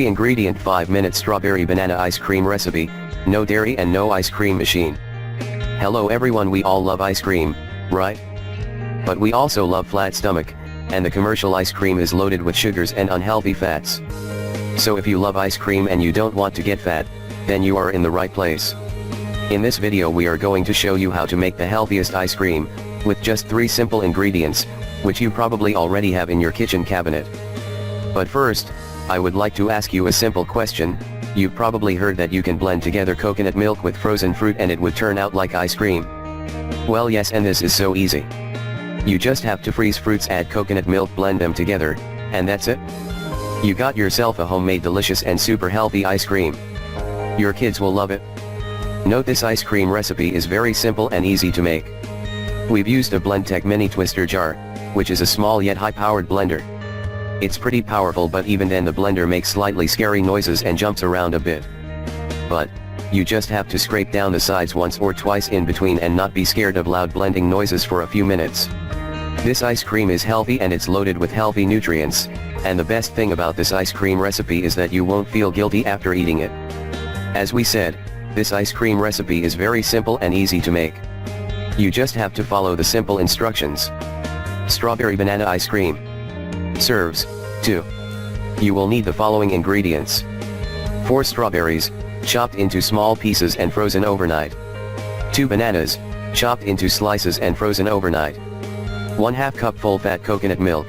3 ingredient 5-minute strawberry banana ice cream recipe, no dairy and no ice cream machine. Hello everyone, we all love ice cream, right? But we also love flat stomach, and the commercial ice cream is loaded with sugars and unhealthy fats. So if you love ice cream and you don't want to get fat, then you are in the right place. In this video we are going to show you how to make the healthiest ice cream, with just 3 simple ingredients, which you probably already have in your kitchen cabinet. But first, I would like to ask you a simple question. You've probably heard that you can blend together coconut milk with frozen fruit and it would turn out like ice cream. Well yes, and this is so easy. You just have to freeze fruits, add coconut milk, blend them together, and that's it. You got yourself a homemade delicious and super healthy ice cream. Your kids will love it. Note, this ice cream recipe is very simple and easy to make. We've used a BlendTech mini twister jar, which is a small yet high-powered blender. It's pretty powerful, but even then the blender makes slightly scary noises and jumps around a bit. But you just have to scrape down the sides once or twice in between and not be scared of loud blending noises for a few minutes. This ice cream is healthy and it's loaded with healthy nutrients, and the best thing about this ice cream recipe is that you won't feel guilty after eating it. As we said, this ice cream recipe is very simple and easy to make. You just have to follow the simple instructions. Strawberry banana ice cream. Serves, 2. You will need the following ingredients. 4 strawberries, chopped into small pieces and frozen overnight. 2 bananas, chopped into slices and frozen overnight. 1/2 cup full fat coconut milk.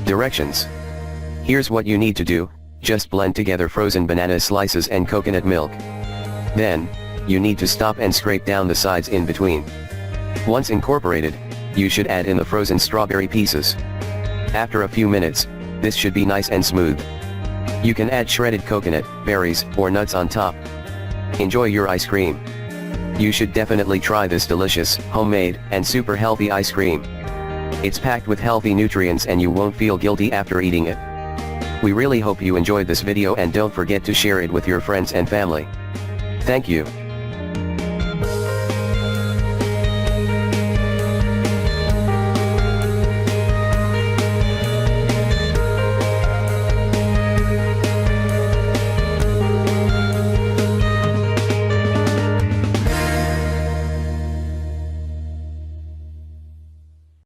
Directions. Here's what you need to do: just blend together frozen banana slices and coconut milk. Then, you need to stop and scrape down the sides in between. Once incorporated, you should add in the frozen strawberry pieces. After a few minutes, this should be nice and smooth. You can add shredded coconut, berries, or nuts on top. Enjoy your ice cream. You should definitely try this delicious, homemade, and super healthy ice cream. It's packed with healthy nutrients and you won't feel guilty after eating it. We really hope you enjoyed this video and don't forget to share it with your friends and family. Thank you.